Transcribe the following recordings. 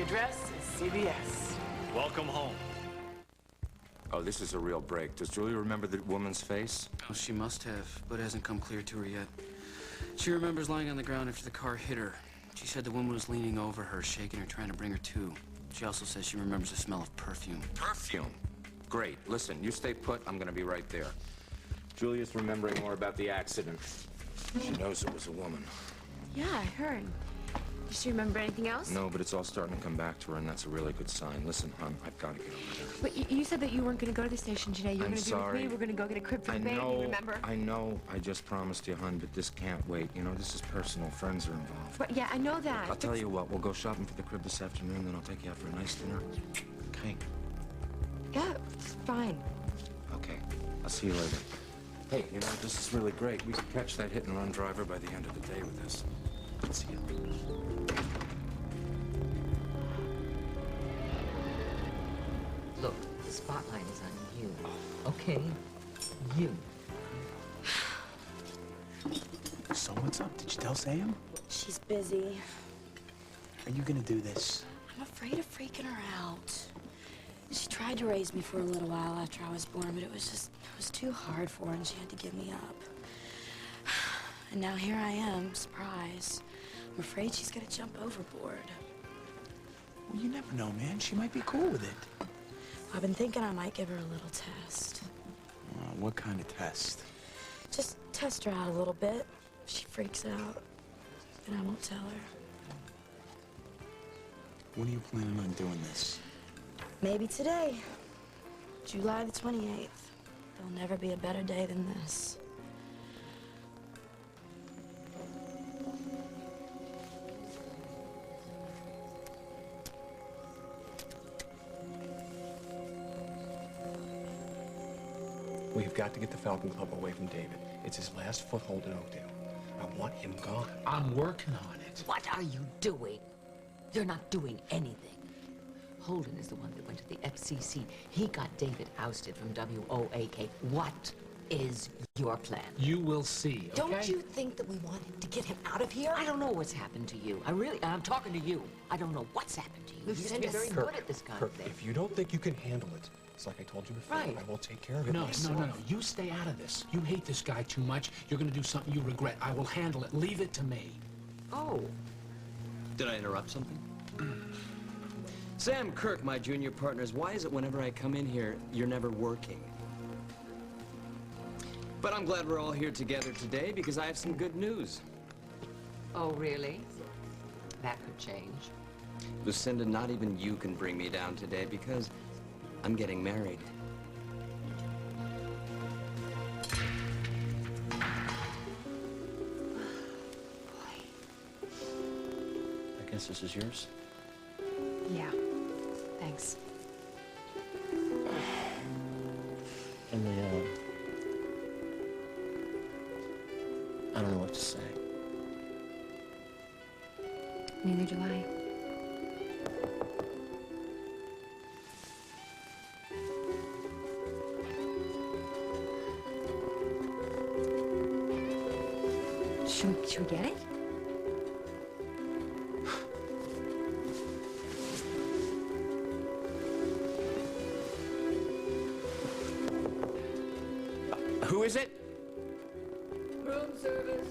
The address is CVS. Welcome home. Oh, this is a real break. Does Julia remember the woman's face? Oh, she must have, but it hasn't come clear to her yet. She remembers lying on the ground after the car hit her. She said the woman was leaning over her, shaking her, trying to bring her to. She also says she remembers the smell of perfume. Perfume? Great. Listen, you stay put. I'm gonna be right there. Julia's remembering more about the accident. She knows it was a woman. Yeah, I heard. Does she remember anything else? No, but it's all starting to come back to her, and that's a really good sign. Listen, hon, I've got to get over there. But you said that you weren't going to go to the station today. You were going to be with me. We're going to go get a crib for the baby, remember? I know. I just promised you, hon, but this can't wait. You know, this is personal. Friends are involved. But yeah, I know that. I'll tell you what. We'll go shopping for the crib this afternoon, then I'll take you out for a nice dinner. Okay? Yeah, it's fine. Okay. I'll see you later. Hey, you know, this is really great. We could catch that hit-and-run driver by the end of the day with this. See you. Look, the spotlight is on you, okay? You. So what's up? Did you tell Sam? She's busy. Are you gonna do this? I'm afraid of freaking her out. She tried to raise me for a little while after I was born, but it was too hard for her, and she had to give me up. And now here I am, surprise. I'm afraid she's gonna jump overboard. Well, you never know, man. She might be cool with it. I've been thinking I might give her a little test. What kind of test? Just test her out a little bit. If she freaks out, then I won't tell her. When are you planning on doing this? Maybe today, July the 28th. There'll never be a better day than this. We've got to get the Falcon Club away from David. It's his last foothold in Oakdale. I want him gone. I'm working on it. What are you doing? You're not doing anything. Holden is the one that went to the FCC. He got David ousted from WOAK. What is your plan? You will see, okay? Don't you think that we wanted to get him out of here? I don't know what's happened to you. I'm talking to you. I don't know what's happened to you. You used to be very good at this kind of thing. If you don't think you can handle it, it's like I told you before, Right. I will take care of it No. myself. You stay out of this. You hate this guy too much. You're gonna do something you regret. I will handle it. Leave it to me. Oh. Did I interrupt something? Sam Kirk, my junior partners, why is it whenever I come in here, you're never working? But I'm glad we're all here together today because I have some good news. Oh, really? That could change. Lucinda, not even you can bring me down today because I'm getting married. I guess this is yours? Yeah. Thanks. And I don't know what to say. Neither do I. Should we get it? Who is it? Room service.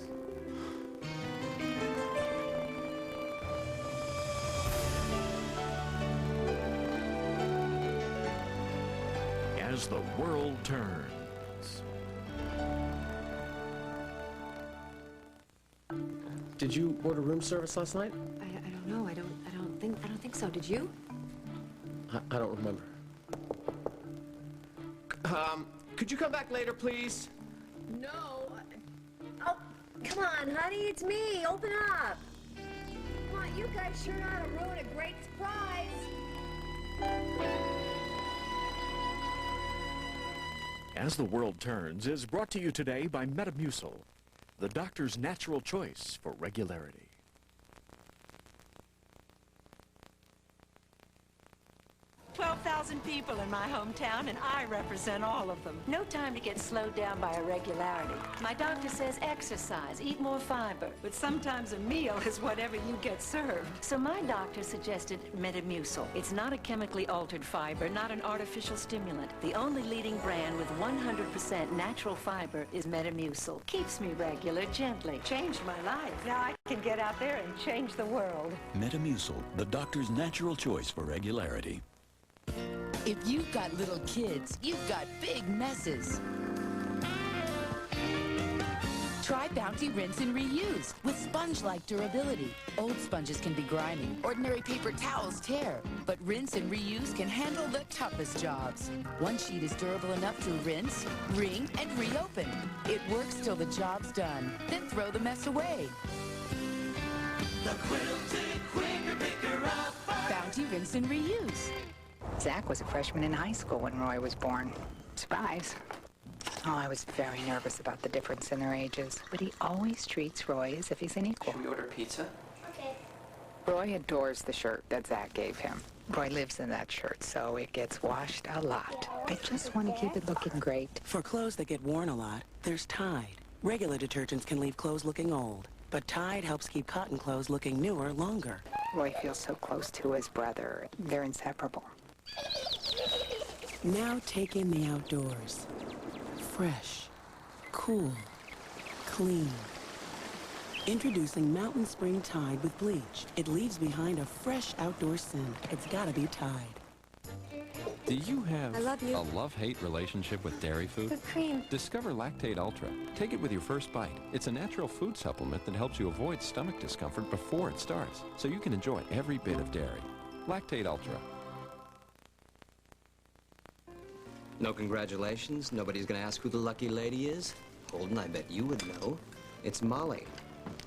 As the world turns. Did you order room service last night? I don't know. I don't think so. Did you? I don't remember. Could you come back later, please? No. Oh, come on, honey. It's me. Open up. Come on, you guys sure know how to ruin a great surprise. As the World Turns is brought to you today by Metamucil, the doctor's natural choice for regularity. 12,000 people in my hometown, and I represent all of them. No time to get slowed down by irregularity. My doctor says exercise, eat more fiber, but sometimes a meal is whatever you get served. So my doctor suggested Metamucil. It's not a chemically altered fiber, not an artificial stimulant. The only leading brand with 100% natural fiber is Metamucil. Keeps me regular gently. Changed my life. Now I can get out there and change the world. Metamucil, the doctor's natural choice for regularity. If you've got little kids, you've got big messes. Try Bounty Rinse and Reuse with sponge-like durability. Old sponges can be grimy. Ordinary paper towels tear. But Rinse and Reuse can handle the toughest jobs. One sheet is durable enough to rinse, wring, and reopen. It works till the job's done. Then throw the mess away. The quilted quicker picker-upper. Bounty Rinse and Reuse. Zach was a freshman in high school when Roy was born. Surprise. Oh, I was very nervous about the difference in their ages, but he always treats Roy as if he's an equal. Should we order pizza? Okay. Roy adores the shirt that Zach gave him. Roy lives in that shirt, so it gets washed a lot. I just want to keep it looking great. For clothes that get worn a lot, there's Tide. Regular detergents can leave clothes looking old, but Tide helps keep cotton clothes looking newer longer. Roy feels so close to his brother. They're inseparable. Now take in the outdoors. Fresh, cool, clean. Introducing Mountain Spring Tide with bleach. It leaves behind a fresh outdoor scent. It's gotta be Tide. Do you have I love you. a love-hate relationship with dairy food? With cream. Discover Lactate Ultra. Take it with your first bite. It's a natural food supplement that helps you avoid stomach discomfort before it starts, so you can enjoy every bit of dairy. Lactate Ultra. No congratulations. Nobody's gonna ask who the lucky lady is. Holden, I bet you would know. It's Molly.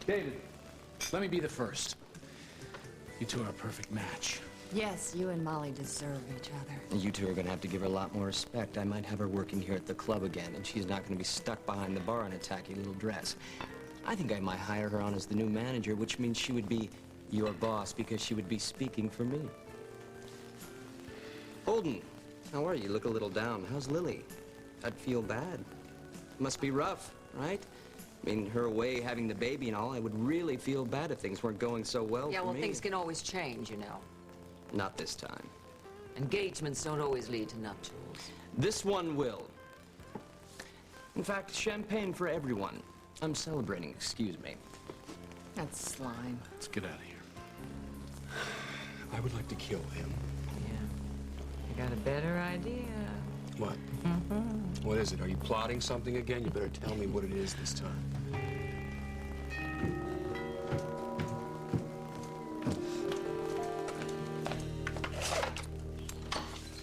David, let me be the first. You two are a perfect match. Yes, you and Molly deserve each other. You two are gonna have to give her a lot more respect. I might have her working here at the club again, and she's not gonna be stuck behind the bar in a tacky little dress. I think I might hire her on as the new manager, which means she would be your boss because she would be speaking for me. Holden, how are you? You look a little down. How's Lily? I'd feel bad. Must be rough, right? I mean, her away having the baby and all, I would really feel bad if things weren't going so well Yeah, for well, me. things can always change, you know. Not this time. Engagements don't always lead to nuptials. This one will. In fact, champagne for everyone. I'm celebrating, excuse me. That's slime. Let's get out of here. I would like to kill him. I got a better idea. What? What is it? Are you plotting something again? You better tell me what it is this time.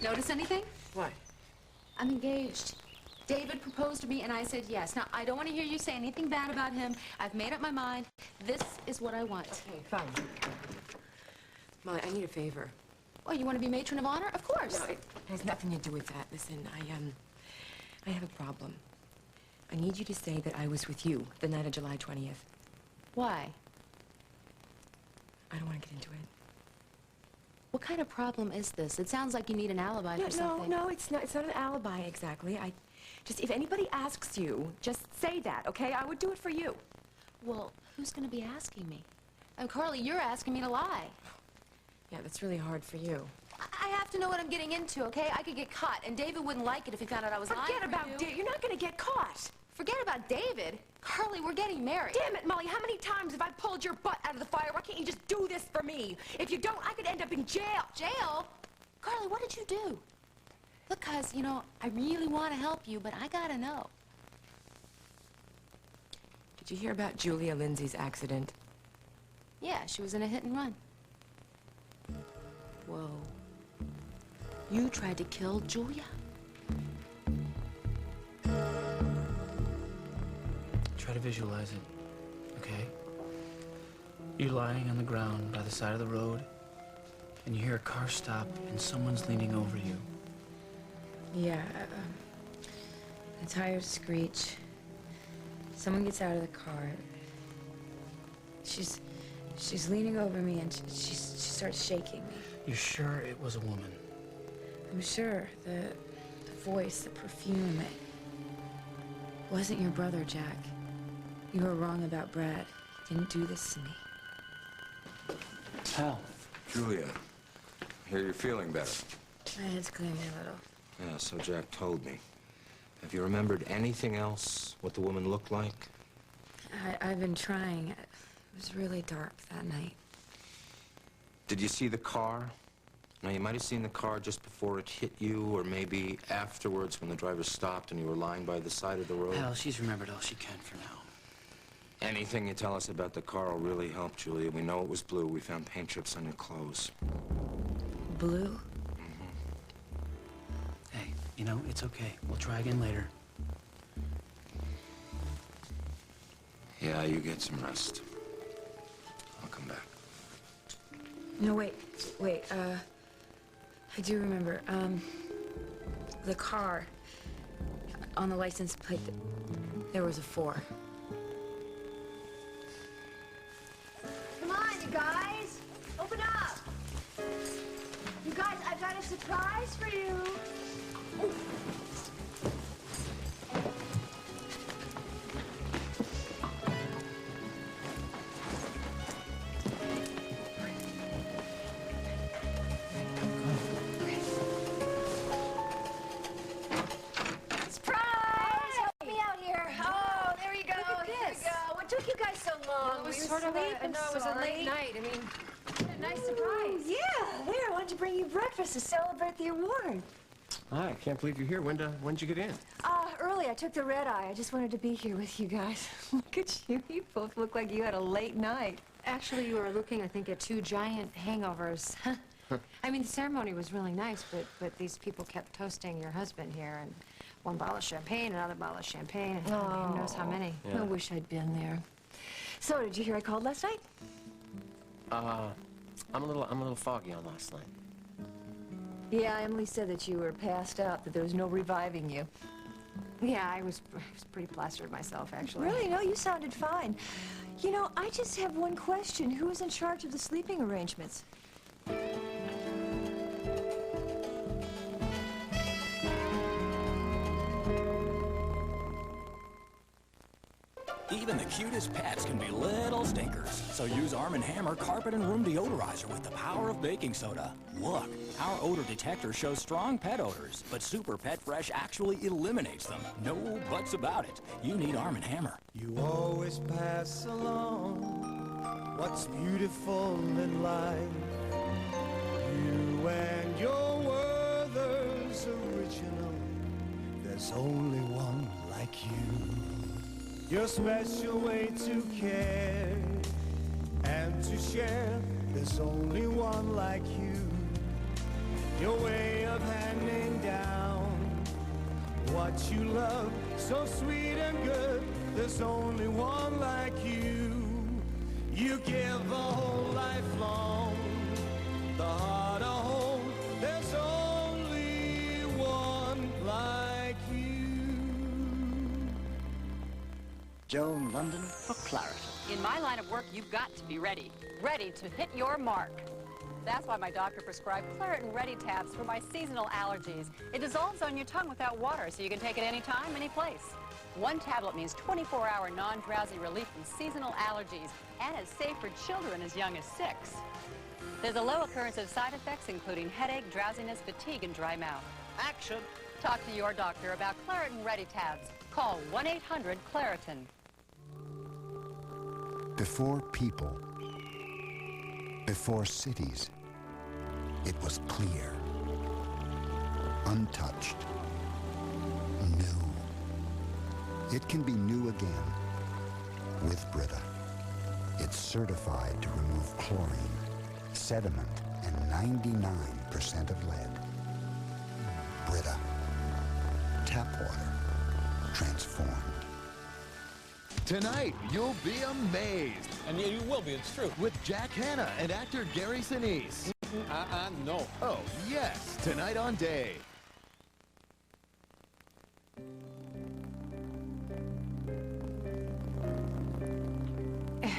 Notice anything? What? I'm engaged. David proposed to me and I said yes. Now, I don't want to hear you say anything bad about him. I've made up my mind. This is what I want. Okay, fine. Molly, I need a favor. Oh, you want to be matron of honor? Of course. No, it has nothing to do with that. Listen, I have a problem. I need you to say that I was with you the night of July 20th. Why? I don't want to get into it. What kind of problem is this? It sounds like you need an alibi for something. No, it's not an alibi exactly. Just, if anybody asks you, just say that, okay? I would do it for you. Well, who's going to be asking me? Oh, Carly, you're asking me to lie. Yeah, that's really hard for you. I have to know what I'm getting into, okay? I could get caught, and David wouldn't like it if he found out I was lying. Forget about David. You're not going to get caught. Forget about David. Carly, we're getting married. Damn it, Molly. How many times have I pulled your butt out of the fire? Why can't you just do this for me? If you don't, I could end up in jail. Jail? Carly, what did you do? Look, cuz, you know, I really want to help you, but I gotta know. Did you hear about Julia Lindsay's accident? Yeah, she was in a hit and run. Whoa. You tried to kill Julia? Try to visualize it, okay? You're lying on the ground by the side of the road, and you hear a car stop, and someone's leaning over you. Yeah, the tires screech. Someone gets out of the car. She's leaning over me, and she starts shaking me. You sure it was a woman? I'm sure. The voice, the perfume. It wasn't your brother, Jack. You were wrong about Brad. He didn't do this to me. Hal. Julia, I hear you're feeling better. My head's clearing a little. Yeah, so Jack told me. Have you remembered anything else? What the woman looked like? I've been trying. It was really dark that night. Did you see the car? Now, you might have seen the car just before it hit you, or maybe afterwards when the driver stopped and you were lying by the side of the road. Hal, she's remembered all she can for now. Anything you tell us about the car will really help, Julia. We know it was blue. We found paint chips on your clothes. Blue? Hey, you know, it's okay. We'll try again later. Yeah, you get some rest. I'll come back. No, wait. I do remember. The car. On the license plate, there was a 4. Come on, you guys. Open up. You guys, I've got a surprise for you. Breakfast to celebrate the award. Hi, I can't believe you're here. When'd you get in? Early. I took the red eye. I just wanted to be here with you guys. Look at you. You both look like you had a late night. Actually, you were looking, I think, at 2 giant hangovers. I mean, the ceremony was really nice, but these people kept toasting your husband here, and one bottle of champagne, another bottle of champagne, and who knows how many. I wish I'd been there. So, did you hear I called last night? I'm a little foggy on last night. Yeah, Emily said that you were passed out, that there was no reviving you. Yeah, I was pretty plastered myself, actually. Really? No, you sounded fine. You know, I just have one question. Who is in charge of the sleeping arrangements? Even the cutest pets can be little stinkers. So use Arm & Hammer Carpet and Room Deodorizer with the power of baking soda. Look, our odor detector shows strong pet odors, but Super Pet Fresh actually eliminates them. No buts about it. You need Arm & Hammer. You always pass along what's beautiful in life. You and your Werther's original. There's only one like you. Your special way to care and to share. There's only one like you. Your way of handing down what you love, so sweet and good. There's only one like you. You give a whole life long, the heart a home. There's only one like you. Joan London for Claret. In my line of work, you've got to be ready. Ready to hit your mark. That's why my doctor prescribed Claret and Ready tabs for my seasonal allergies. It dissolves on your tongue without water, so you can take it anytime, any place. One tablet means 24-hour non-drowsy relief from seasonal allergies, and it's safe for children as young as 6. There's a low occurrence of side effects, including headache, drowsiness, fatigue, and dry mouth. Action! Talk to your doctor about Claret and Ready tabs. Call 1-800-Claritin. Before people, before cities, it was clear, untouched, new. It can be new again with Brita. It's certified to remove chlorine, sediment, and 99% of lead. Brita. Tap water transformed. Tonight, you'll be amazed. And you will be, it's true. With Jack Hanna and actor Gary Sinise. No. Oh, yes, tonight on Day.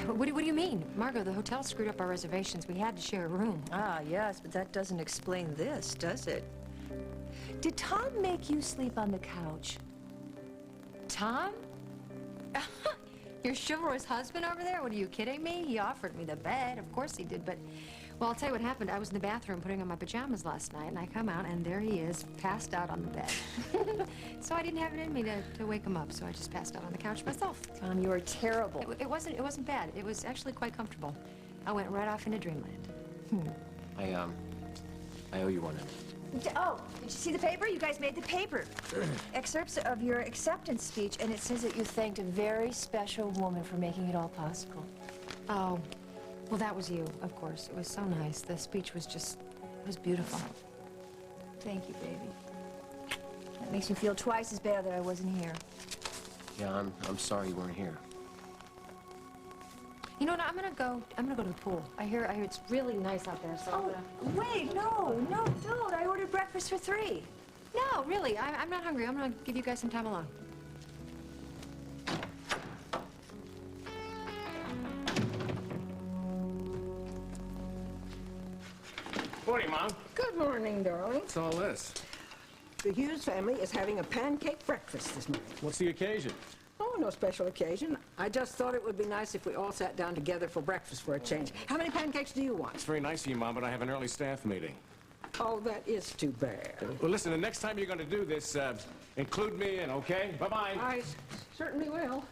What do you mean? Margot, the hotel screwed up our reservations. We had to share a room. Ah, yes, but that doesn't explain this, does it? Did Tom make you sleep on the couch? Tom? Your chivalrous husband over there? What, are you kidding me? He offered me the bed. Of course he did, but... Well, I'll tell you what happened. I was in the bathroom putting on my pajamas last night, and I come out, and there he is, passed out on the bed. So I didn't have it in me to wake him up, so I just passed out on the couch myself. Tom, you are terrible. It wasn't bad. It was actually quite comfortable. I went right off into dreamland. I owe you one. Oh, did you see the paper? You guys made the paper. Excerpts of your acceptance speech, and it says that you thanked a very special woman for making it all possible. Oh, well, that was you, of course. It was so nice. The speech was just, it was beautiful. Thank you, baby. That makes me feel twice as bad that I wasn't here. Yeah, I'm sorry you weren't here. You know what? I'm gonna go to the pool. I hear it's really nice out there, so I'm gonna... Wait, no, don't. I ordered breakfast for 3. No, really, I'm not hungry. I'm gonna give you guys some time alone. Morning, Mom. Good morning, darling. What's all this? The Hughes family is having a pancake breakfast this morning. What's the occasion? Oh, no special occasion. I just thought it would be nice if we all sat down together for breakfast for a change. How many pancakes do you want? It's very nice of you, Mom, but I have an early staff meeting. Oh, that is too bad. Well, listen, the next time you're going to do this, include me in, okay? Bye-bye. I certainly will.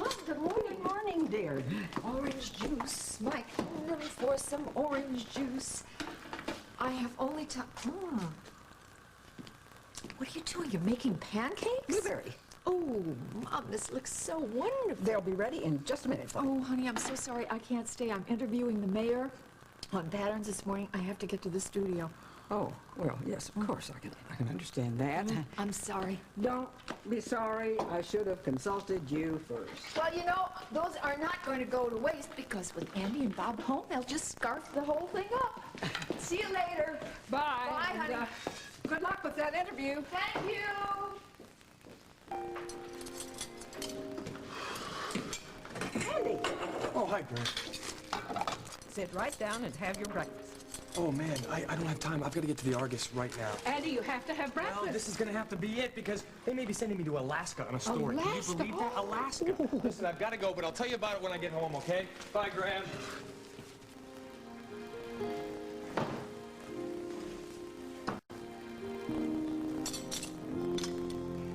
Oh, good morning, dear. Orange juice. Mike, really for some orange juice. I have only time... What are you doing? You're making pancakes? Blueberry. Oh, Mom, this looks so wonderful. They'll be ready in just a minute. Oh, honey, I'm so sorry. I can't stay. I'm interviewing the mayor on patterns this morning. I have to get to the studio. Oh, well, yes, of course, I can understand that. I'm sorry. Don't be sorry. I should have consulted you first. Well, you know, those are not going to go to waste because with Andy and Bob home, they'll just scarf the whole thing up. See you later. Bye. Bye, honey. Good luck with that interview. Thank you. Andy. Oh, hi, Brent. Sit right down and have your breakfast. Oh, man, I don't have time. I've got to get to the Argus right now. Andy, you have to have breakfast. Well, this is going to have to be it because they may be sending me to Alaska on a story. Alaska? Can you believe that? Alaska. Listen, I've got to go, but I'll tell you about it when I get home, okay? Bye, Graham.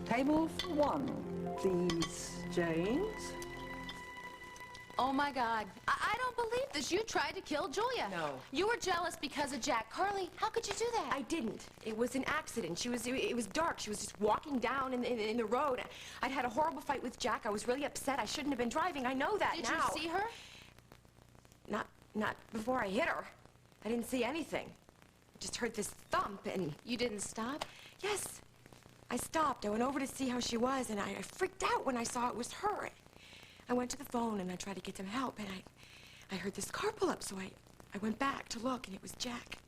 Table for 1, please, James. Oh, my God. I don't believe this. You tried to kill Julia. No. You were jealous because of Jack. Carly, how could you do that? I didn't. It was an accident. It was dark. She was just walking down in the road. I'd had a horrible fight with Jack. I was really upset. I shouldn't have been driving. I know that Did now. you see her? Not before I hit her. I didn't see anything. I just heard this thump and... You didn't stop? Yes. I stopped. I went over to see how she was, and I freaked out when I saw it was her. I went to the phone, and I tried to get some help, and I heard this car pull up, so I went back to look, and it was Jack.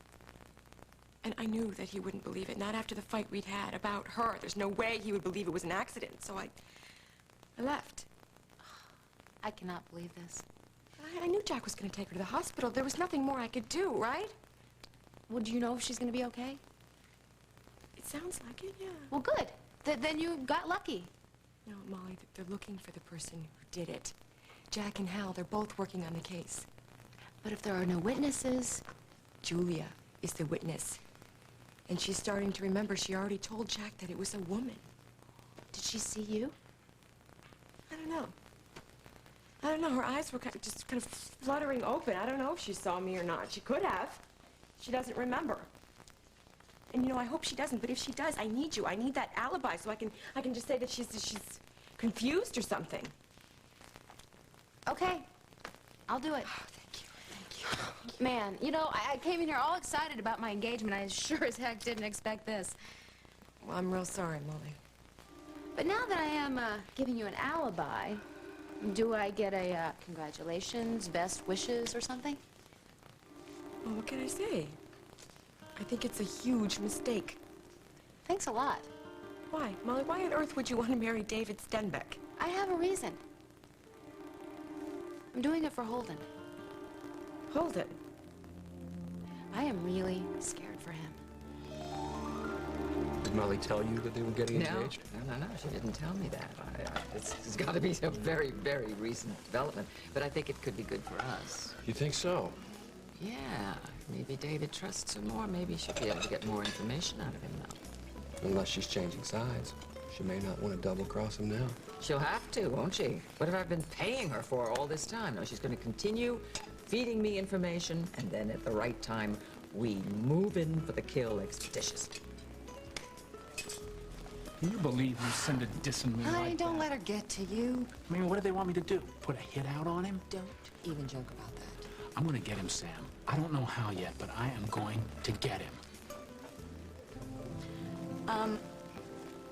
And I knew that he wouldn't believe it, not after the fight we'd had about her. There's no way he would believe it was an accident, so I left. I cannot believe this. I knew Jack was going to take her to the hospital. There was nothing more I could do, right? Well, do you know if she's going to be okay? It sounds like it, yeah. Well, good. Then you got lucky. No, Molly, they're looking for the person who did it. Jack and Hal, they're both working on the case. But if there are no witnesses... Julia is the witness. And she's starting to remember she already told Jack that it was a woman. Did she see you? I don't know. I don't know. Her eyes were just kind of fluttering open. I don't know if she saw me or not. She could have. She doesn't remember. And, you know, I hope she doesn't, but if she does, I need you. I need that alibi so I can just say that she's confused or something. Okay. I'll do it. Oh, thank you. Man, you know, I came in here all excited about my engagement. I sure as heck didn't expect this. Well, I'm real sorry, Molly. But now that I am giving you an alibi, do I get a congratulations, best wishes, or something? Well, what can I say? I think it's a huge mistake. Thanks a lot. Why? Molly, why on earth would you want to marry David Stenbeck? I have a reason. I'm doing it for Holden. Holden? I am really scared for him. Did Molly tell you that they were getting engaged? No, she didn't tell me that. It's got to be a very, very recent development, but I think it could be good for us. You think so? Yeah, maybe David trusts her more. Maybe she'll be able to get more information out of him now. Unless she's changing sides. She may not want to double-cross him now. She'll have to, won't she? What have I been paying her for all this time? No, she's going to continue feeding me information, and then at the right time, we move in for the kill expeditiously. Can you believe Lucinda dissing me Honey, like don't that? let her get to you. I mean, what do they want me to do? Put a hit out on him? Don't even joke about that. I'm gonna get him, Sam. I don't know how yet, but I am going to get him.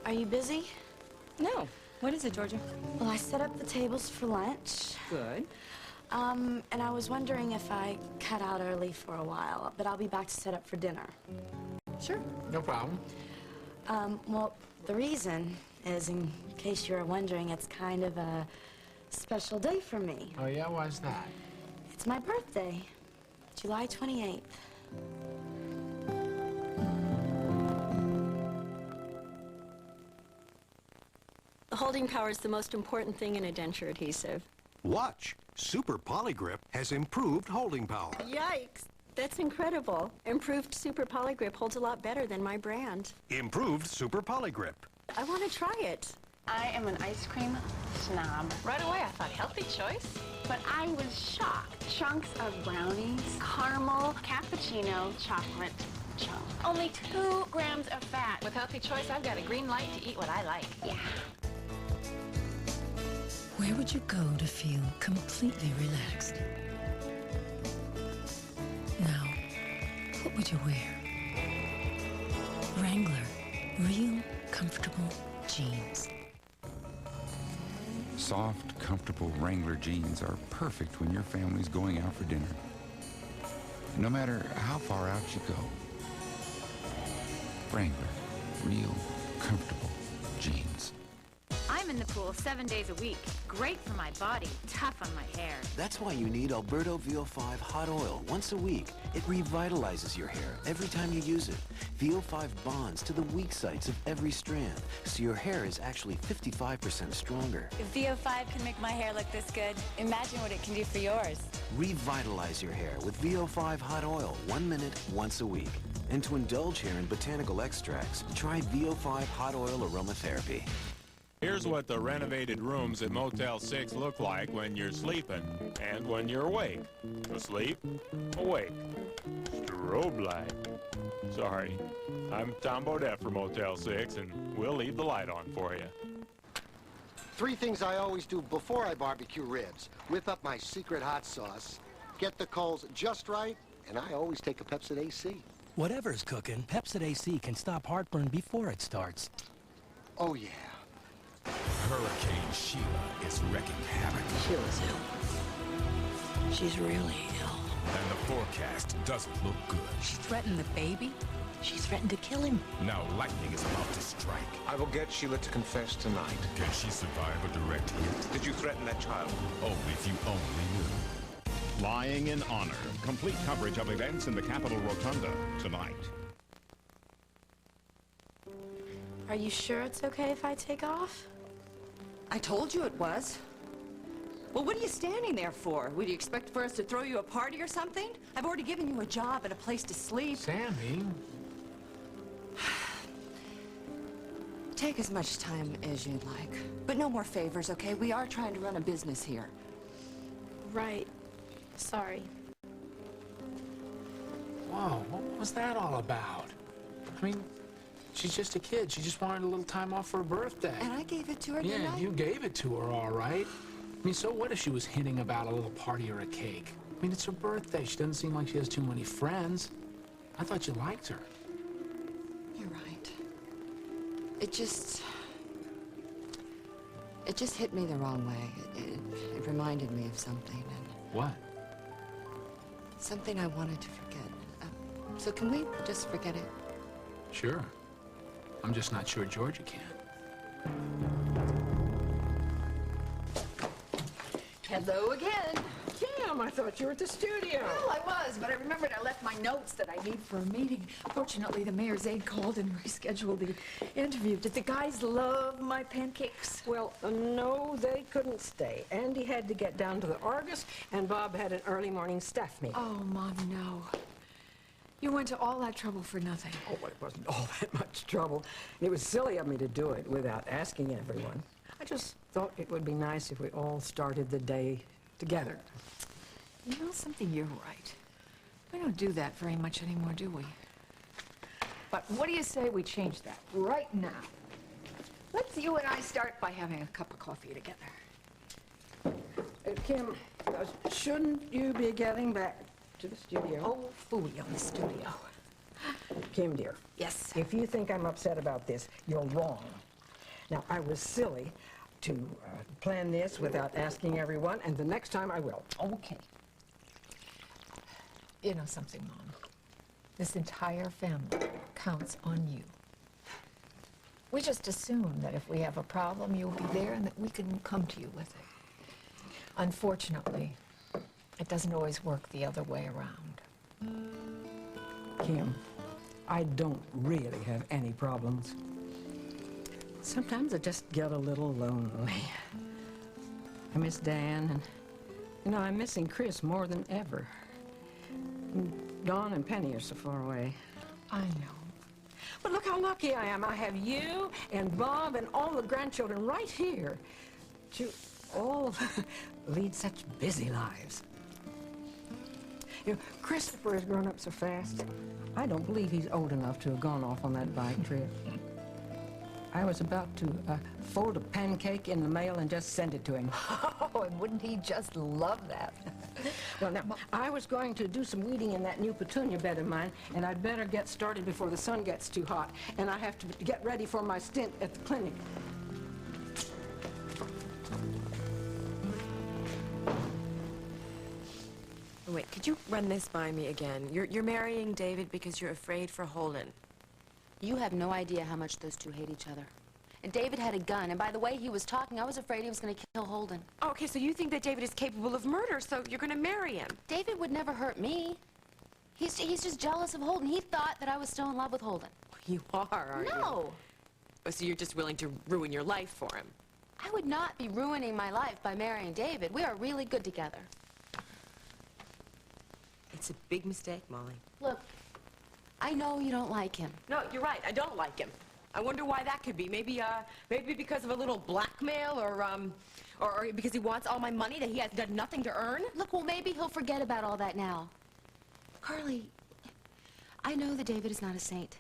Are you busy? No. What is it, Georgia? Well, I set up the tables for lunch. Good. And I was wondering if I cut out early for a while, but I'll be back to set up for dinner. Sure. No problem. Well, the reason is, in case you were wondering, it's kind of a special day for me. Oh, yeah? Why's that? It's my birthday, July 28th. The holding power is the most important thing in a denture adhesive. Watch. Super Polygrip has improved holding power. Yikes! That's incredible. Improved Super Polygrip holds a lot better than my brand. Improved Super Polygrip. I want to try it. I am an ice cream snob. Right away, I thought healthy choice. But I was shocked. Chunks of brownies, caramel, cappuccino, chocolate chunk. Only 2 grams of fat. With Healthy Choice, I've got a green light to eat what I like. Yeah. Where would you go to feel completely relaxed? Now, what would you wear? Wrangler, real comfortable jeans. Soft, comfortable Wrangler jeans are perfect when your family's going out for dinner. No matter how far out you go. Wrangler, real comfortable jeans. I'm in the pool 7 days a week. Great for my body, tough on my hair. That's why you need Alberto VO5 hot oil once a week. It revitalizes your hair every time you use it. VO5 bonds to the weak sites of every strand, so your hair is actually 55% stronger. If VO5 can make my hair look this good, imagine what it can do for yours. Revitalize your hair with VO5 hot oil 1 minute once a week. And to indulge hair in botanical extracts, try VO5 hot oil aromatherapy. Here's what the renovated rooms at Motel 6 look like when you're sleeping and when you're awake. Asleep, awake. Strobe light. Sorry, I'm Tom Bodette for Motel 6, and we'll leave the light on for you. 3 things I always do before I barbecue ribs. Whip up my secret hot sauce, get the coals just right, and I always take a Pepsi AC. Whatever's cooking, Pepsi AC can stop heartburn before it starts. Oh, yeah. Hurricane Sheila is wrecking havoc. Sheila's ill. She's really ill. And the forecast doesn't look good. She threatened the baby. She threatened to kill him. Now lightning is about to strike. I will get Sheila to confess tonight. Can she survive a direct hit? Did you threaten that child? Oh, if you only knew. Lying in Honor. Complete coverage of events in the Capitol Rotunda tonight. Are you sure it's okay if I take off? I told you it was. Well, what are you standing there for? Would you expect for us to throw you a party or something? I've already given you a job and a place to sleep. Sammy. Take as much time as you'd like. But no more favors, okay? We are trying to run a business here. Right. Sorry. Whoa, what was that all about? I mean, she's just a kid. She just wanted a little time off for her birthday. And I gave it to her, didn't I? Yeah, you gave it to her, all right. I mean, so what if she was hinting about a little party or a cake? I mean, it's her birthday. She doesn't seem like she has too many friends. I thought you liked her. You're right. It just hit me the wrong way. It reminded me of something. And What? something I wanted to forget. So can we just forget it? Sure. I'm just not sure Georgia can. Hello again. Kim, I thought you were at the studio. Well, I was, but I remembered I left my notes that I need for a meeting. Fortunately, the mayor's aide called and rescheduled the interview. Did the guys love my pancakes? Well, no, they couldn't stay. Andy had to get down to the Argus, and Bob had an early morning staff meeting. Oh, Mom, no. You went to all that trouble for nothing. Oh, it wasn't all that much trouble. It was silly of me to do it without asking everyone. I just thought it would be nice if we all started the day together. You know something, you're right. We don't do that very much anymore, do we? But what do you say we change that right now? Let's you and I start by having a cup of coffee together. Kim, shouldn't you be getting back to the studio? Oh, phooey on the studio. Kim, dear. Yes? If you think I'm upset about this, you're wrong. Now, I was silly to plan this without asking everyone, and the next time I will. Okay. You know something, Mom? This entire family counts on you. We just assume that if we have a problem, you'll be there and that we can come to you with it. Unfortunately, it doesn't always work the other way around. Kim, I don't really have any problems. Sometimes I just get a little lonely. I miss Dan, and, you know, I'm missing Chris more than ever. Dawn and Penny are so far away. I know. But look how lucky I am. I have you and Bob and all the grandchildren right here. You all lead such busy lives. You know, Christopher has grown up so fast. I don't believe he's old enough to have gone off on that bike trip. I was about to fold a pancake in the mail and just send it to him. Oh, and wouldn't he just love that? Well, now, I was going to do some weeding in that new petunia bed of mine, and I'd better get started before the sun gets too hot. And I have to get ready for my stint at the clinic. Wait, could you run this by me again? You're marrying David because you're afraid for Holden. You have no idea how much those two hate each other. And David had a gun, and by the way he was talking, I was afraid he was going to kill Holden. Okay, so you think that David is capable of murder, so you're going to marry him? David would never hurt me. He's just jealous of Holden. He thought that I was still in love with Holden. You are, aren't you? No. Oh, so you're just willing to ruin your life for him? I would not be ruining my life by marrying David. We are really good together. It's a big mistake, Molly. Look, I know you don't like him. No, you're right. I don't like him. I wonder why that could be. Maybe because of a little blackmail or because he wants all my money that he has done nothing to earn? Look, well, maybe he'll forget about all that now. Carly, I know that David is not a saint.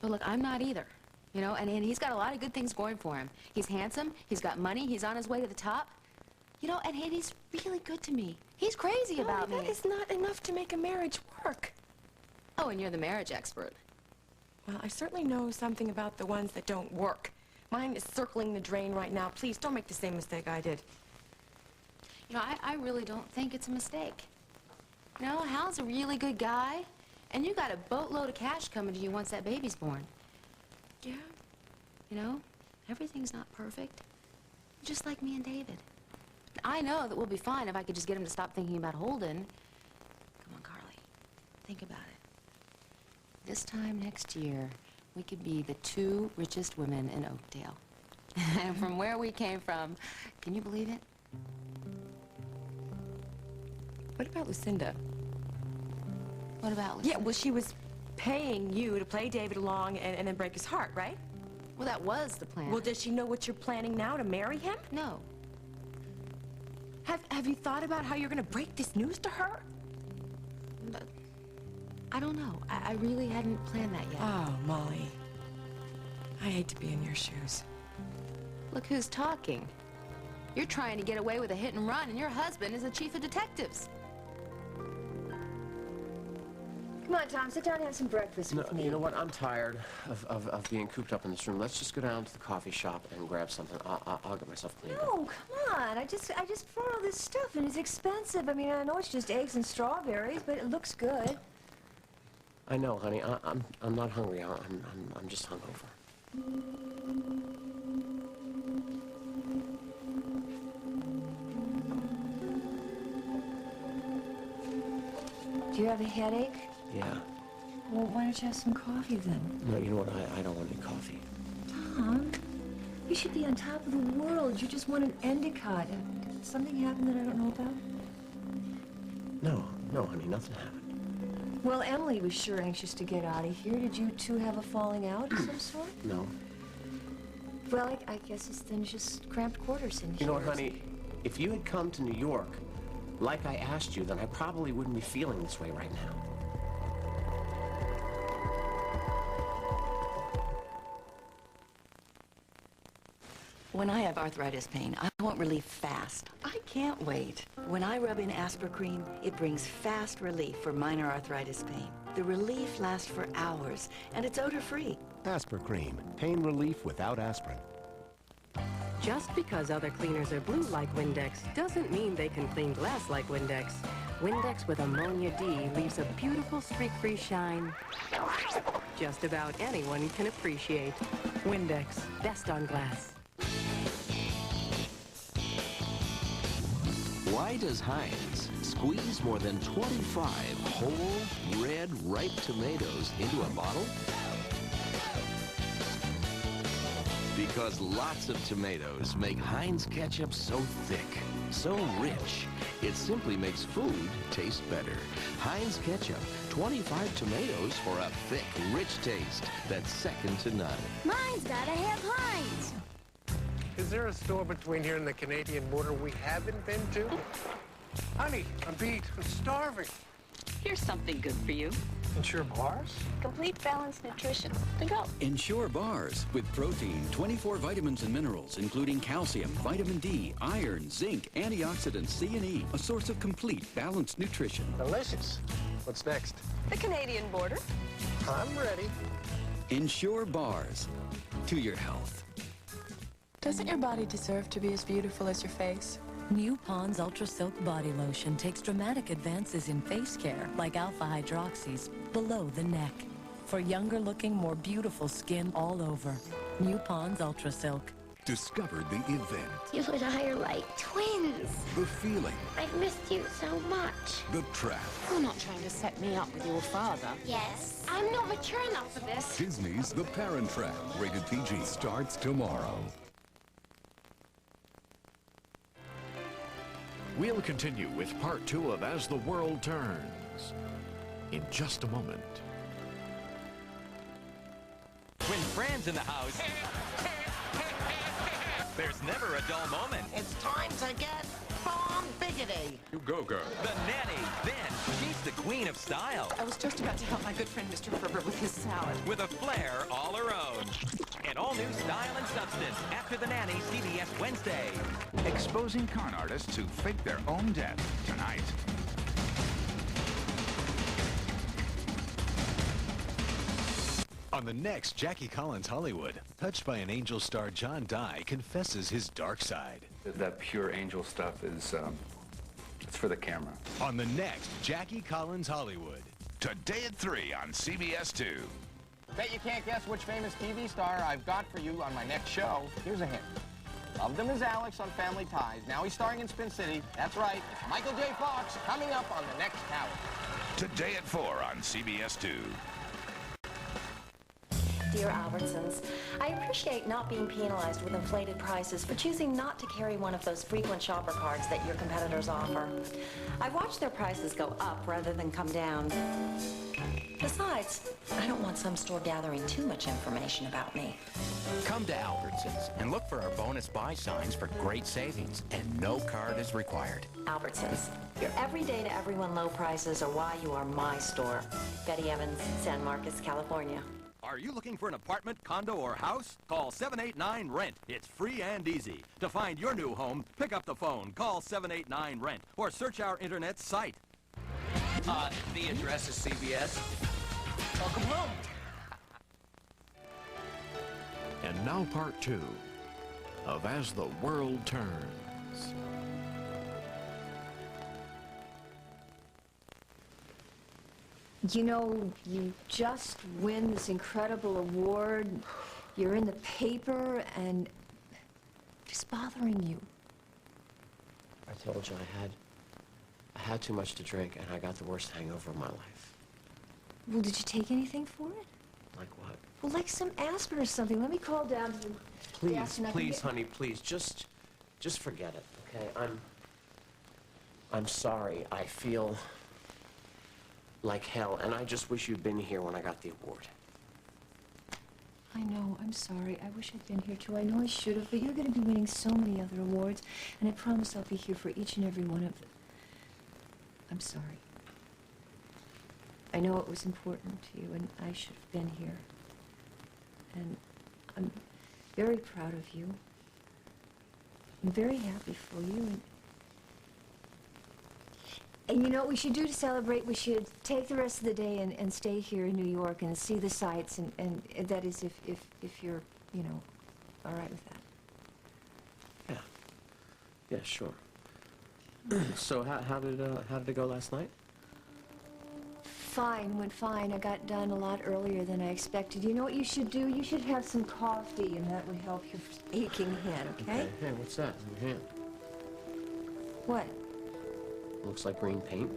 But look, I'm not either. You know, and he's got a lot of good things going for him. He's handsome, he's got money, he's on his way to the top. You know, and he's really good to me. He's crazy about me. That is not enough to make a marriage work. Oh, and you're the marriage expert. Well, I certainly know something about the ones that don't work. Mine is circling the drain right now. Please, don't make the same mistake I did. You know, I really don't think it's a mistake. You know, Hal's a really good guy, and you got a boatload of cash coming to you once that baby's born. Yeah. You know, everything's not perfect. Just like me and David. I know that we'll be fine if I could just get him to stop thinking about Holden. Come on, Carly. Think about it. This time next year, we could be the 2 richest women in Oakdale. And from where we came from, can you believe it? What about Lucinda? What about Lucinda? Yeah, well, she was paying you to play David along and then break his heart, right? Well, that was the plan. Well, does she know what you're planning now, to marry him? No. Have you thought about how you're going to break this news to her? I don't know. I really hadn't planned that yet. Oh, Molly. I hate to be in your shoes. Look who's talking. You're trying to get away with a hit and run, and your husband is the chief of detectives. Come on, Tom, sit down and have some breakfast with me. You know what? I'm tired of being cooped up in this room. Let's just go down to the coffee shop and grab something. I'll get myself cleaned up. No, come on. I just brought all this stuff, and it's expensive. I mean, I know it's just eggs and strawberries, but it looks good. I know, honey. I'm not hungry. I'm just hungover. have a headache? Yeah. Well, why don't you have some coffee then? No, you know what? I don't want any coffee. Tom, you should be on top of the world. You just won an Endicott. Did something happen that I don't know about? No, honey, nothing happened. Well, Emily was sure anxious to get out of here. Did you two have a falling out of some sort? No. Well, I guess it's then just cramped quarters in here. You know what, honey? If you had come to New York, like I asked you, then I probably wouldn't be feeling this way right now. When I have arthritis pain, I want relief fast. I can't wait. When I rub in Aspercreme, it brings fast relief for minor arthritis pain. The relief lasts for hours, and it's odor-free. Aspercreme, pain relief without aspirin. Just because other cleaners are blue like Windex doesn't mean they can clean glass like Windex. Windex with ammonia D leaves a beautiful streak-free shine just about anyone can appreciate. Windex, best on glass. Why does Heinz squeeze more than 25 whole, red, ripe tomatoes into a bottle? Because lots of tomatoes make Heinz ketchup so thick, so rich, it simply makes food taste better. Heinz ketchup, 25 tomatoes for a thick, rich taste that's second to none. Mine's gotta have Heinz. Is there a store between here and the Canadian border we haven't been to? Honey, I'm beat. I'm starving. Here's something good for you. Ensure bars? Complete balanced nutrition. To go. Ensure bars with protein, 24 vitamins and minerals, including calcium, vitamin D, iron, zinc, antioxidants, C and E. A source of complete balanced nutrition. Delicious. What's next? The Canadian border. I'm ready. Ensure bars to your health. Doesn't your body deserve to be as beautiful as your face? New Pond's Ultra Silk Body Lotion takes dramatic advances in face care, like alpha hydroxys, below the neck. For younger-looking, more beautiful skin all over. New Pond's Ultra Silk. Discovered the event. You and I are like twins. The feeling. I've missed you so much. The trap. You're not trying to set me up with your father. Yes. I'm not mature enough for this. Disney's The Parent Trap, rated PG, starts tomorrow. We'll continue with part 2 of As the World Turns in just a moment. When Fran's in the house, there's never a dull moment. It's time to get bomb biggity. You go, girl. The nanny, then, she's the queen of style. I was just about to help my good friend Mr. Ferber with his salad. With a flair all her own. An all-new style and substance after the nanny, CBS Wednesday. Exposing con artists who fake their own death tonight. On the next Jackie Collins Hollywood, touched by an angel star, John Dye confesses his dark side. That pure angel stuff is, it's for the camera. On the next Jackie Collins Hollywood. Today at 3 on CBS 2. Bet you can't guess which famous TV star I've got for you on my next show. Here's a hint. Loved him as Alex on Family Ties. Now he's starring in Spin City. That's right. It's Michael J. Fox coming up on the next Tower. Today at 4 on CBS 2. Dear Albertsons, I appreciate not being penalized with inflated prices for choosing not to carry one of those frequent shopper cards that your competitors offer. I've watched their prices go up rather than come down. Besides, I don't want some store gathering too much information about me. Come to Albertsons and look for our bonus buy signs for great savings, and no card is required. Albertsons, your everyday to everyone low prices are why you are my store. Betty Evans, San Marcos, California. Are you looking for an apartment, condo, or house? Call 789-RENT. It's free and easy. To find your new home, pick up the phone, call 789-RENT, or search our internet site. The address is CBS. Welcome home. And now part 2 of As the World Turns. You know, you just win this incredible award. You're in the paper, and it's bothering you. I told you I had too much to drink, and I got the worst hangover of my life. Well, did you take anything for it? Like what? Well, like some aspirin or something. Let me call down to the Please, desk and I can please, get- honey, please, just forget it, okay? I'm sorry. I feel like hell, and I just wish you'd been here when I got the award. I know, I'm sorry. I wish I'd been here too. I know I should have, but you're going to be winning so many other awards, and I promise I'll be here for each and every one of them. I'm sorry. I know it was important to you, and I should have been here. And I'm very proud of you. I'm very happy for you, and you know what we should do to celebrate? We should take the rest of the day and stay here in New York and see the sights, and that is if you're, you know, all right with that. Yeah, sure. So how did it go last night? Fine, went fine. I got done a lot earlier than I expected. You know what you should do? You should have some coffee, and that would help your aching head, okay? Hey, what's that in your hand? What? Looks like green paint.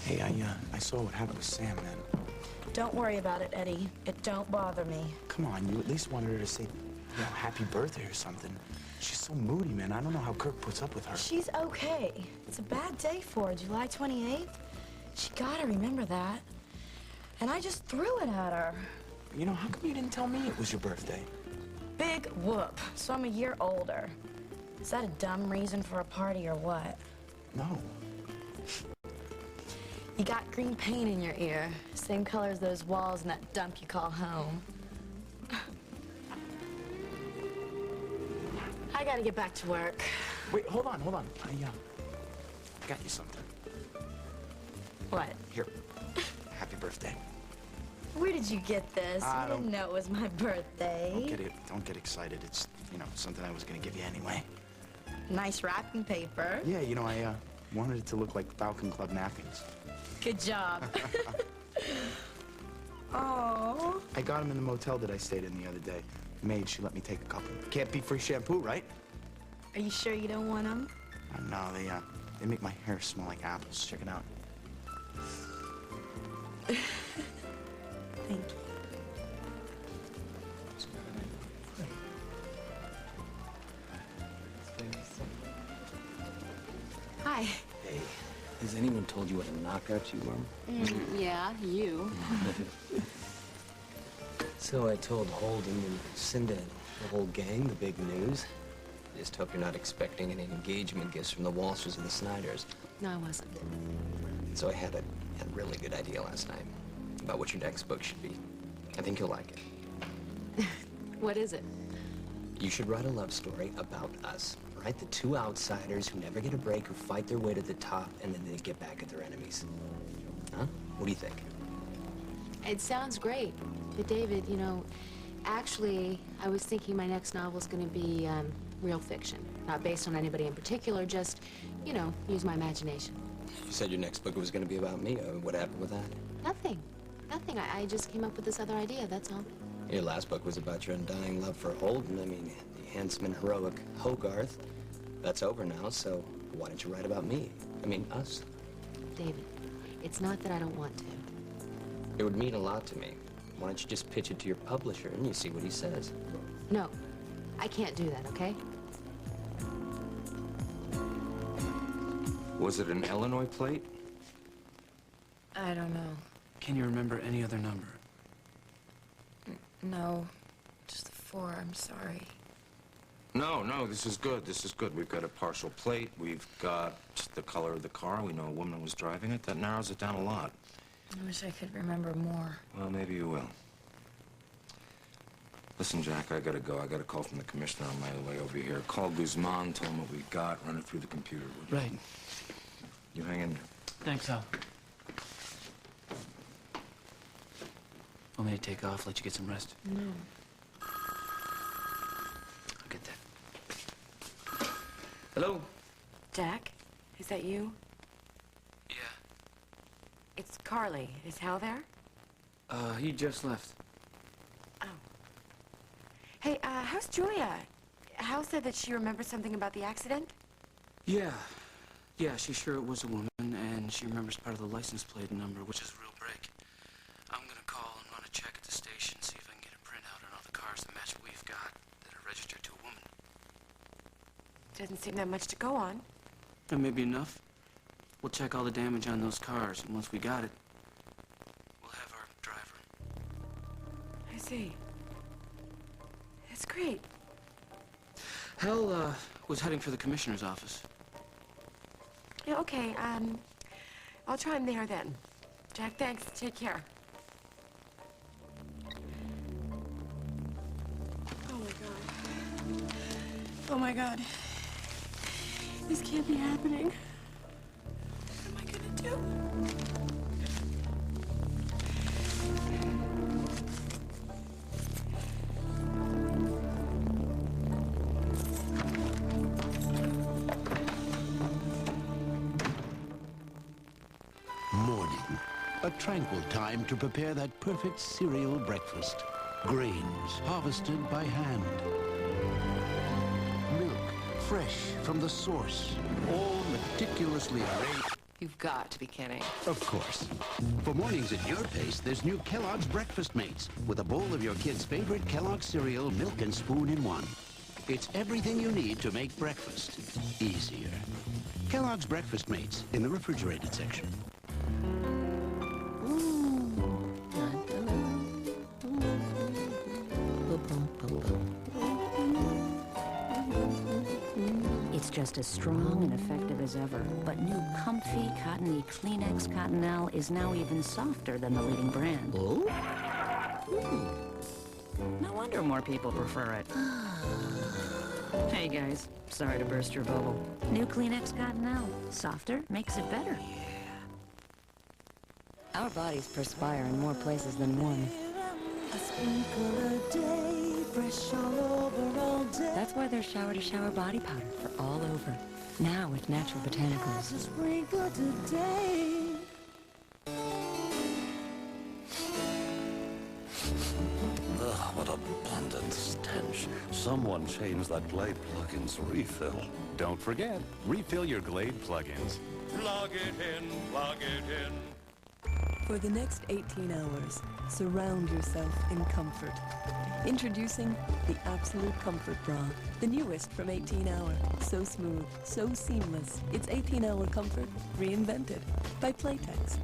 Hey, I saw what happened with Sam, man. Don't worry about it, Eddie. It don't bother me. Come on, you at least wanted her to say, you know, happy birthday or something. She's so moody, man. I don't know how Kirk puts up with her. She's okay. It's a bad day for her, July 28th. She gotta remember that. And I just threw it at her. You know, how come you didn't tell me it was your birthday? Big whoop. So I'm a year older. Is that a dumb reason for a party or what? No. You got green paint in your ear. Same color as those walls in that dump you call home. I gotta get back to work. Wait, hold on. I got you something. What? Here. Happy birthday. Where did you get this? I didn't know it was my birthday. Don't get excited. It's, you know, something I was gonna give you anyway. Nice wrapping paper. Yeah, you know, I wanted it to look like Falcon Club napkins. Good job. Oh. I got them in the motel that I stayed in the other day. Maid, she let me take a couple. Can't be free shampoo, right? Are you sure you don't want them? No, they make my hair smell like apples. Check it out. Thank you. Hi. Hey, has anyone told you what a knockout you were? Yeah, you. So I told Holden and Cinda and the whole gang the big news. I just hope you're not expecting any engagement gifts from the Walshers or the Snyders. No, I wasn't. So I had a really good idea last night about what your next book should be. I think you'll like it. What is it? You should write a love story about us, right? The two outsiders who never get a break, who fight their way to the top, and then they get back at their enemies. Huh? What do you think? It sounds great. But David, you know, actually, I was thinking my next novel's going to be real fiction. Not based on anybody in particular, just, you know, use my imagination. You said your next book was going to be about me. What happened with that? Nothing. Nothing. I just came up with this other idea, that's all. Your last book was about your undying love for Holden. I mean, the handsome and heroic Hogarth. That's over now, so why don't you write about me? I mean, us. David, it's not that I don't want to. It would mean a lot to me. Why don't you just pitch it to your publisher and you see what he says? No, I can't do that, okay? Was it an Illinois plate? I don't know. Can you remember any other number? No, just the 4, I'm sorry. No, this is good. This is good. We've got a partial plate. We've got the color of the car. We know a woman was driving it. That narrows it down a lot. I wish I could remember more. Well, maybe you will. Listen, Jack, I gotta go. I got a call from the commissioner on my way over here. Call Guzman, tell him what we got, run it through the computer, would you? Right. You hang in there. Thanks, Al. Want me to take off, let you get some rest? No. I'll get that. Hello? Jack, is that you? Yeah. It's Carly. Is Hal there? He just left. Oh. Hey, how's Julia? Hal said that she remembers something about the accident? Yeah. Yeah, she's sure it was a woman, and she remembers part of the license plate number, which is a real break. I'm gonna call and run a check at the station, see if I can get a printout on all the cars that match what we've got that are registered to a woman. Doesn't seem that much to go on. That may be enough. We'll check all the damage on those cars, and once we got it, we'll have our driver. I see. That's great. Hal, was heading for the commissioner's office. Yeah, okay, I'll try him there then. Jack, thanks. Take care. Oh, my God. Oh, my God. This can't be happening. What am I gonna do? Morning. A tranquil time to prepare that perfect cereal breakfast. Grains harvested by hand. Milk fresh from the source. All meticulously arranged. You've got to be kidding. Of course. For mornings at your pace, there's new Kellogg's Breakfast Mates with a bowl of your kid's favorite Kellogg's cereal, milk and spoon in one. It's everything you need to make breakfast easier. Kellogg's Breakfast Mates in the refrigerated section. It's just as strong and effective as ever, but new comfy, cottony Kleenex Cottonelle is now even softer than the leading brand. Oh? No wonder more people prefer it. Hey guys, sorry to burst your bubble. New Kleenex Cottonelle. Softer makes it better. Our bodies perspire in more places than one. A sprinkle a day, fresh all over all day. That's why there's shower-to-shower body powder for all over. Now with natural botanicals. A sprinkle today. Ugh, what a pungent stench. Someone change that Glade plug-ins refill. Don't forget, refill your Glade plug-ins. Plug it in, plug it in. For the next 18 hours, surround yourself in comfort. Introducing the Absolute Comfort Bra, the newest from 18 Hour. So smooth, so seamless. It's 18 Hour Comfort reinvented by Playtex.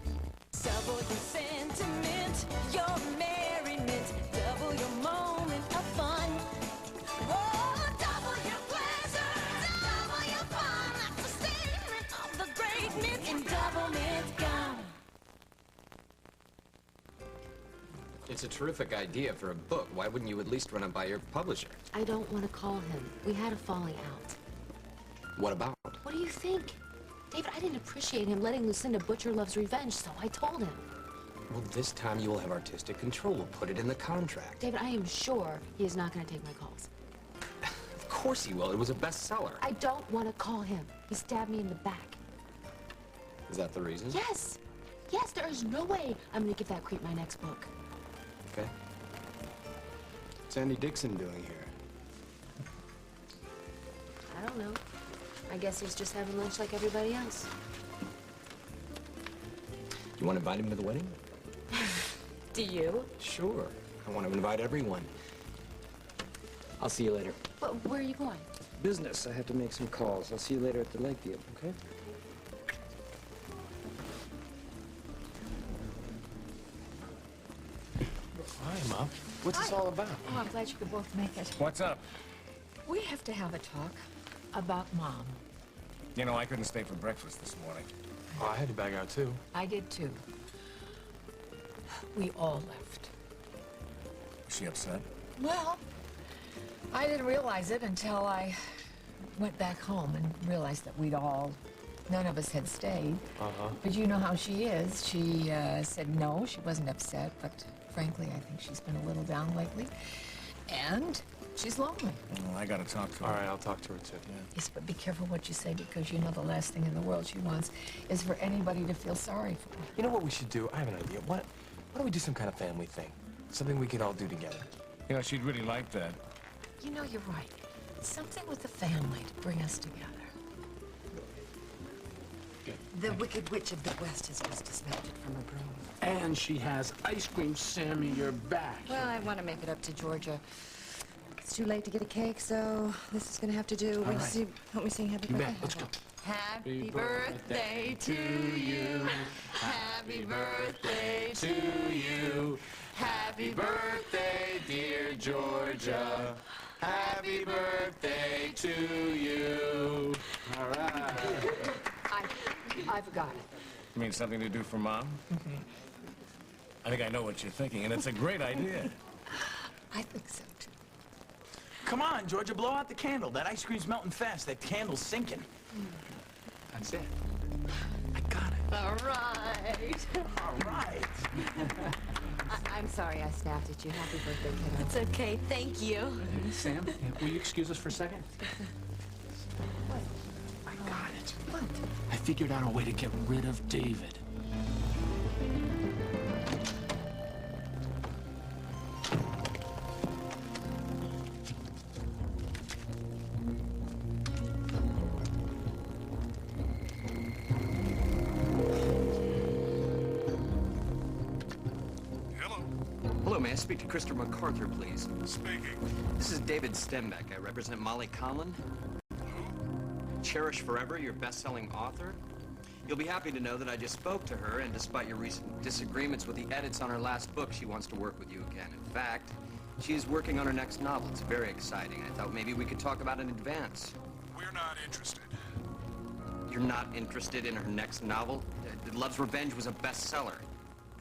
Double your sentiment, your merriment, double your moment of fun. Oh, double your pleasure, double your fun. That's a statement of the great mint in Double Mint Gum. It's a terrific idea for a book. Why wouldn't you at least run it by your publisher? I don't want to call him. We had a falling out. What about? What do you think? David, I didn't appreciate him letting Lucinda butcher Love's revenge, so I told him. Well, this time you will have artistic control. We'll put it in the contract. David, I am sure he is not going to take my calls. Of course he will. It was a bestseller. I don't want to call him. He stabbed me in the back. Is that the reason? Yes! Yes, there is no way I'm going to give that creep my next book. Okay. What's Andy Dixon doing here? I don't know. I guess he's just having lunch like everybody else. You want to invite him to the wedding? Do you? Sure. I want to invite everyone. I'll see you later. But where are you going? Business. I have to make some calls. I'll see you later at the Lakeview, okay? Hi, Mom. What's this all about? Oh, I'm glad you could both make it. What's up? We have to have a talk about Mom. You know, I couldn't stay for breakfast this morning. Oh, I had to bag out, too. I did, too. We all left. Is she upset? Well, I didn't realize it until I went back home and realized that none of us had stayed. Uh-huh. But you know how she is. She said no, she wasn't upset, but frankly, I think she's been a little down lately. And She's lonely. Oh, I gotta talk to her. All right, I'll talk to her too. Yes, but be careful what you say because you know the last thing in the world she wants is for anybody to feel sorry for her. You know what we should do? I have an idea. Why don't we do some kind of family thing? Something we could all do together. You know, she'd really like that. You know, you're right. Something with the family to bring us together. The Wicked Witch of the West has just dismounted from her broom. And she has ice cream Sammy your back. Well, I want to make it up to Georgia. It's too late to get a cake, so this is going to have to do. All right. Help me sing Happy You Birthday. bet. Let's go. Happy birthday to you. Happy birthday to you. Happy birthday, dear Georgia. Happy birthday to you. All right. I forgot it. You mean something to do for Mom? I think I know what you're thinking, and it's a great idea. I think so, too. Come on, Georgia, blow out the candle. That ice cream's melting fast. That candle's sinking. That's it. I got it. All right. All right. I'm sorry I snapped at you. Happy birthday, kiddo. It's okay, thank you. Sam, will you excuse us for a second? I got it. What? I figured out a way to get rid of David. Hello, may I speak to Christopher MacArthur, please? Speaking. This is David Stenbeck. I represent Molly Conlon. Cherish Forever, your best-selling author. You'll be happy to know that I just spoke to her, and despite your recent disagreements with the edits on her last book, she wants to work with you again. In fact, she's working on her next novel. It's very exciting. I thought maybe we could talk about it in advance. We're not interested. You're not interested in her next novel? Love's Revenge was a bestseller.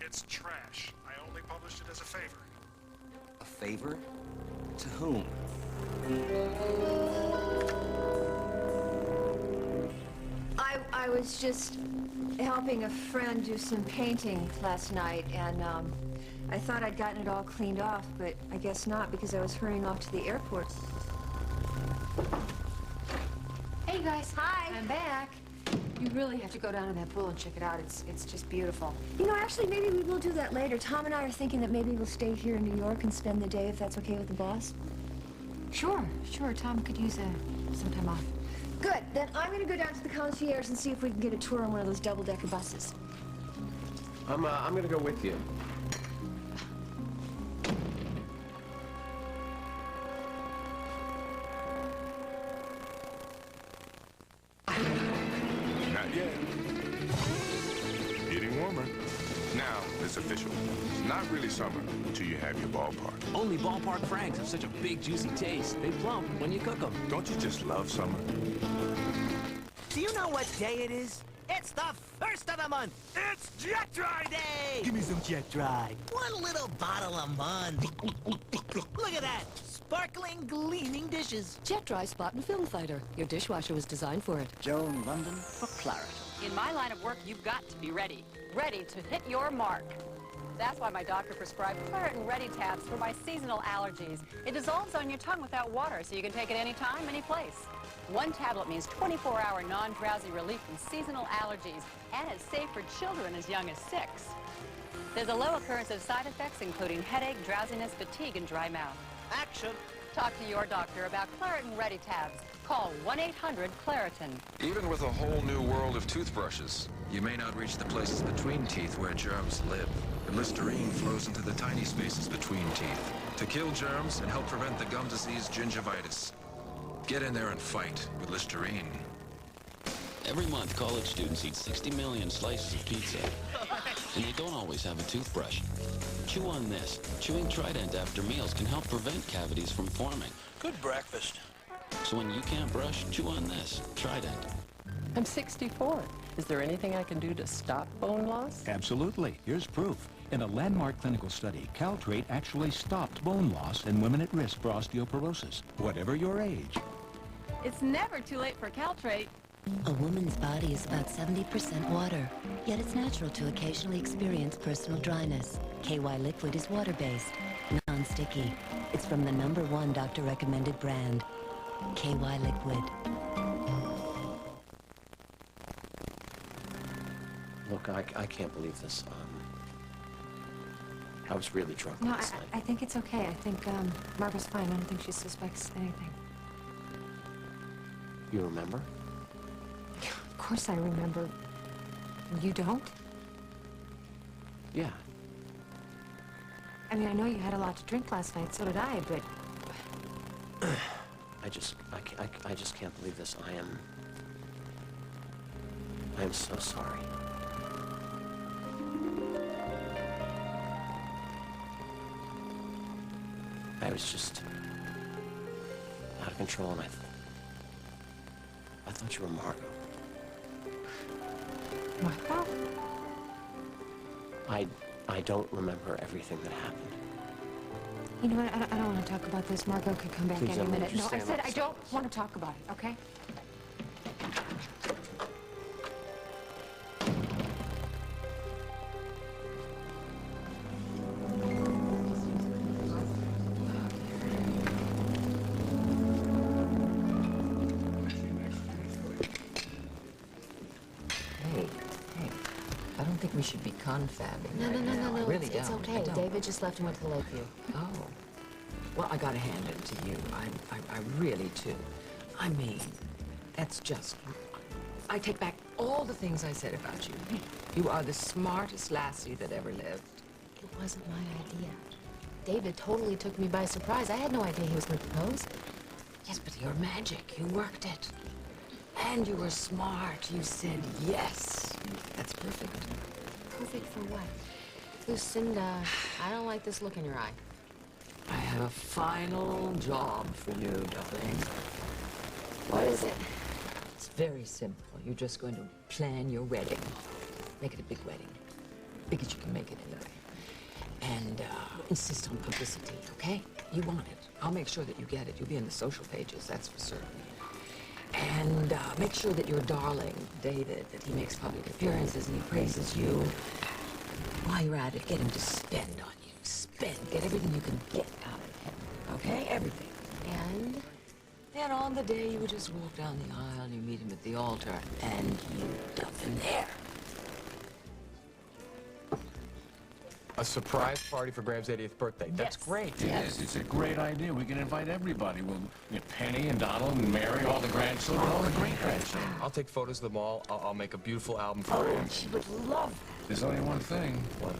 It's trash. I only published it as a favor. A favor? To whom? I was just helping a friend do some painting last night, and I thought I'd gotten it all cleaned off, but I guess not because I was hurrying off to the airport. Hey, guys. Hi. I'm back. You really have to go down to that pool and check it out. It's just beautiful. You know, actually, maybe we will do that later. Tom and I are thinking that maybe we'll stay here in New York and spend the day, if that's okay with the boss. Sure. Tom could use some time off. Good. Then I'm going to go down to the concierge and see if we can get a tour on one of those double-decker buses. I'm gonna go with you. Not yet. Getting warmer. Now, it's official. Not really summer until you have your ballpark. Only ballpark Franks have such a big, juicy taste. They plump when you cook them. Don't you just love summer? Do you know what day it is? It's the first of the month. It's Jet Dry Day. Give me some Jet Dry. One little bottle a month. Look at that. Sparkling, gleaming dishes. Jet Dry Spot and Film Fighter. Your dishwasher was designed for it. Joan London for Claret. In my line of work, you've got to be ready. Ready to hit your mark. That's why my doctor prescribed Claret and Ready tabs for my seasonal allergies. It dissolves on your tongue without water, so you can take it anytime, any place. One tablet means 24-hour non-drowsy relief from seasonal allergies, and it's safe for children as young as 6. There's a low occurrence of side effects, including headache, drowsiness, fatigue, and dry mouth. Action. Talk to your doctor about Claret and Ready tabs. Call 1-800-Claritin. Even with a whole new world of toothbrushes, you may not reach the places between teeth where germs live. The Listerine flows into the tiny spaces between teeth to kill germs and help prevent the gum disease gingivitis. Get in there and fight with Listerine. Every month, college students eat 60 million slices of pizza, and they don't always have a toothbrush. Chew on this. Chewing Trident after meals can help prevent cavities from forming. Good breakfast. So when you can't brush, chew on this. Trident. I'm 64. Is there anything I can do to stop bone loss? Absolutely. Here's proof. In a landmark clinical study, Caltrate actually stopped bone loss in women at risk for osteoporosis, whatever your age. It's never too late for Caltrate. A woman's body is about 70% water, yet it's natural to occasionally experience personal dryness. KY Liquid is water-based, non-sticky. It's from the #1 doctor-recommended brand, KY Liquid. Look, I can't believe this. I was really drunk No, last night. I think it's okay. I think Margaret's fine. I don't think she suspects anything. You remember? Of course I remember. You don't? Yeah. I mean, I know you had a lot to drink last night, so did I, but... I just can't believe this. I am so sorry. I was just out of control, and I thought you were Margot. Margot? I don't remember everything that happened. You know what? I don't want to talk about this. Margot could come back Please, any Emily, minute. just No, I stand said up. I don't want to talk about it, okay? Hey, I don't think we should be confabbing. No, right now. I really it's don't. okay. I don't. David just left and went to the Lakeview. Oh. Well, I gotta hand it to you. I really do. I mean, that's just... I take back all the things I said about you. You are the smartest lassie that ever lived. It wasn't my idea. David totally took me by surprise. I had no idea he was going to propose. Yes, but you're magic. You worked it. And you were smart. You said yes. That's perfect. Perfect for what? Lucinda, I don't like this look in your eye. I have a final job for you, darling. What is it? It's very simple. You're just going to plan your wedding. Make it a big wedding. Big as you can make it, anyway. And insist on publicity, okay? You want it. I'll make sure that you get it. You'll be in the social pages, that's for certain. And make sure that your darling, David, that he makes public appearances and he praises you. While you're at it, get him to spend on you. Spend. Get everything you can get out of him, okay? Everything. And? And on the day you would just walk down the aisle, you meet him at the altar, and you dump him there. A surprise party for Graham's 80th birthday. That's great. Yes, it's a great idea. We can invite everybody. We'll get Penny and Donald and Mary, all the grandchildren, all the great-grandchildren. I'll take photos of them all. I'll make a beautiful album for Graham. She would love that. There's only one thing. What?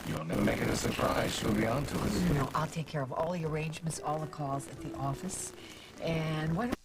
You'll never make it a surprise. She'll be on to us. No, I'll take care of all the arrangements, all the calls at the office. And why don't